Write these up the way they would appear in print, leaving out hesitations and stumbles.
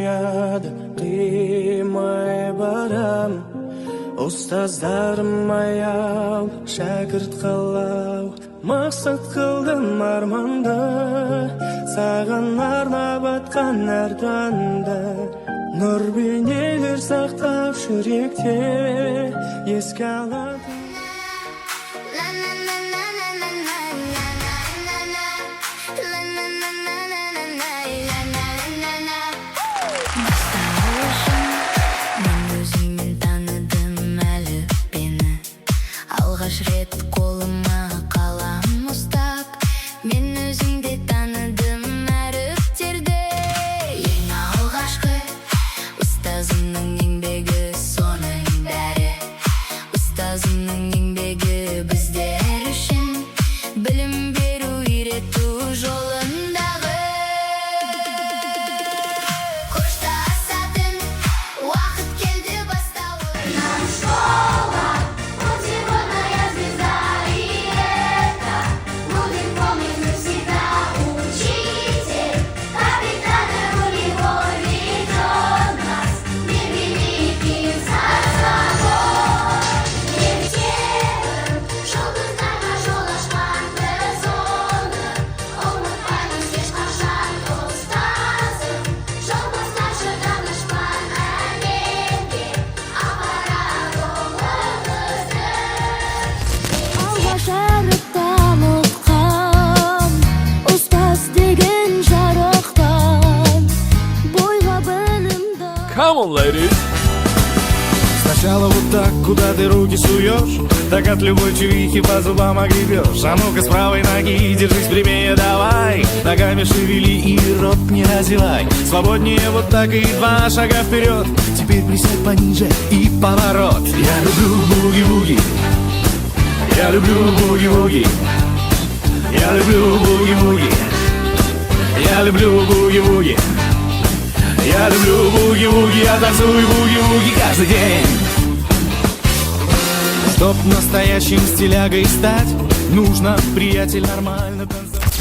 ұяды қимай барам. Ұстаздарым аяу, шәкірт қалау, мақсат қылдым арманды, саған арнап атқан әр таңды. Нұр бейнелер сақтап жүректе, еске алатын. Алғаш рет қолыма қалам ұстап, мен өзіңді таныдым әріптерде. Ең алғашқы ұстазымның еңбегі соның бәрі. Ұстазымның еңбегі біздер үшін білім беру, үйрету жолындағы. Қоштасатын уақыт келді бастауы. Come on, ladies. Сначала вот так, куда ты руки суешь, так от любой чуихи по зубам огребешь. А ну-ка с правой ноги держись прямее, давай. Ногами шевели и рот не разевай. Свободнее вот так и 2 шага вперед. Теперь присядь пониже и поворот. Я люблю буги-буги, я люблю буги-буги, я люблю буги-буги, я люблю буги-буги. Я люблю буги-буги, я танцую буги-буги каждый день. Чтоб настоящим стилягой стать, нужно, приятель, нормально танцевать.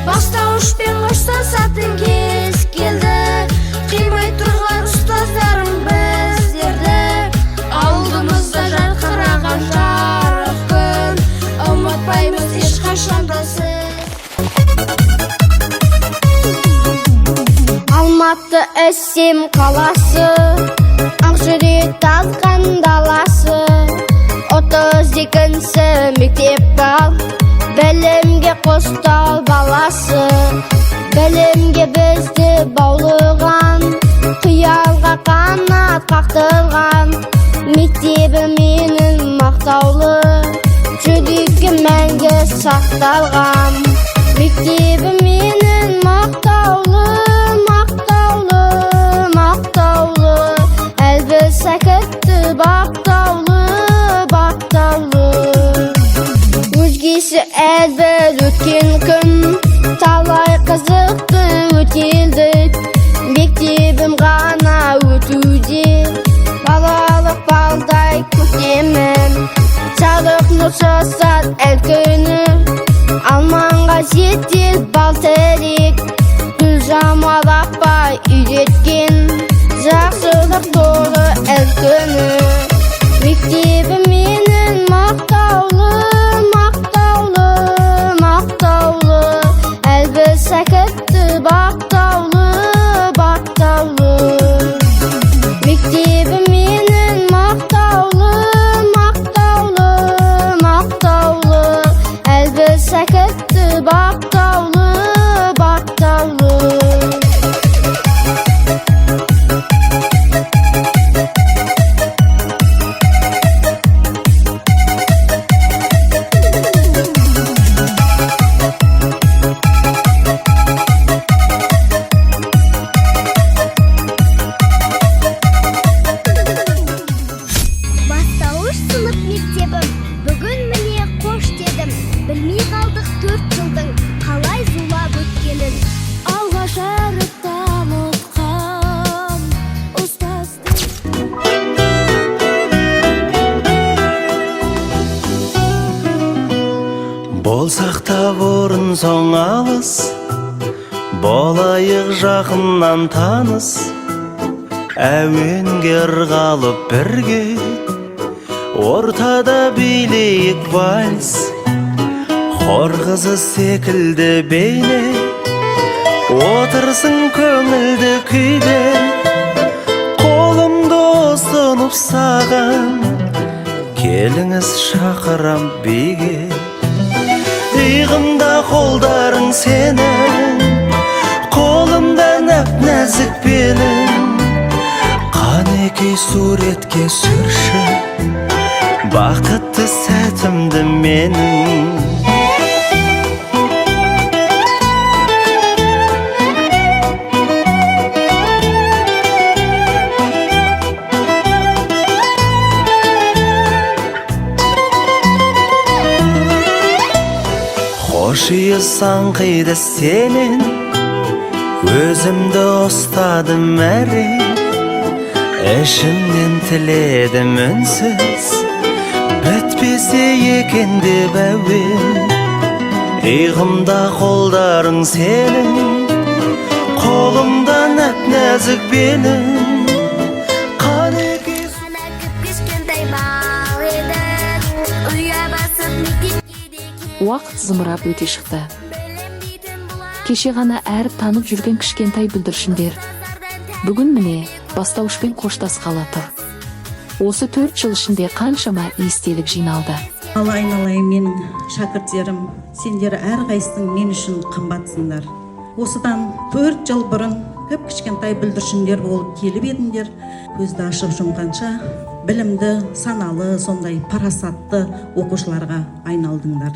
Бастауышпен ұштасатын кез келді, қимай тұрған ұстаздарым біздерді. Алдымызда жарқыраған жарық күн, ұмытпаймыз ешқашан да сіз. Алматы әсем қаласы, Ақжүрек тазған даласы. 32-ші мектеп бал, білімге қостал баласы. Білімге бізді баулыған, қиялға қанат қақтырған. Мектебім менің мақтаулы, жүрекке мәңгі сақталған. Мектебім менің мақтаулы, әлбі сәкітті бақтаулы. Өзгесі әлбір өткен күн, талай қызықты өткелдік. Мектебім ғана өтуде, балалық балдай көктемім. Жарық нұр шашар әр күні, алманға жетер бал тірек. Гүл жамалаппай үйреткен, жақсылық толы әр күні. Мектебім менің мақтаулы, әлбі сәкітті бақтаулы. Мектебім менің мақтаулы, әлбі сәкітті бақтаулы. Болсақ та бұрын соң алыс, болайық жақыннан таныс. әуенге ырғалып бірге, ортада билейік вальс, хор қызы секілді бейне, отырсың көңілді күйде, қолымды ұсынып саған, келіңіз шақырам биге. Иығымда қолдарың сенің, қолымда нәп-нәзік белің, қанекей суретке сүрші бақытты сәтімді менің. Хош иіс аңқиды сенен, өзімді ұстадым әрең, ішімнен тіледім үнсіз, бітпесе екен деп әуен. Иығымда қолдарың сенің, қолымда нәп-нәзік белің, қанекей кішкентай бал еді, ұя басып мектепке де Уақыт зымырап өте шықты. Кеше ғана әріп танып жүрген кішкентай бүлдіршіндер бүгін міне бастауышпен қоштасқалы тұр. Осы 4 жыл ішінде қаншама естелік жиналды. Ал айналайын менің шәкірттерім, сендер әрқайсың мен үшін қымбатсыңдар. Осыдан 4 жыл бұрын кішкентай бүлдіршіндер болып келіп едіңдер, көзді ашып жұмғанша білімді, саналы, сондай парасатты оқушыларға айналдыңдар.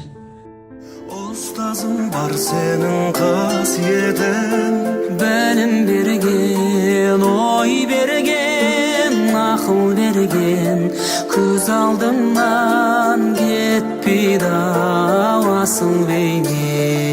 Ұстазым бар сенің қасиетің, Білім берген, ой берген, ақыл берген, көз алдымнан кетпейді ау асыл бейне.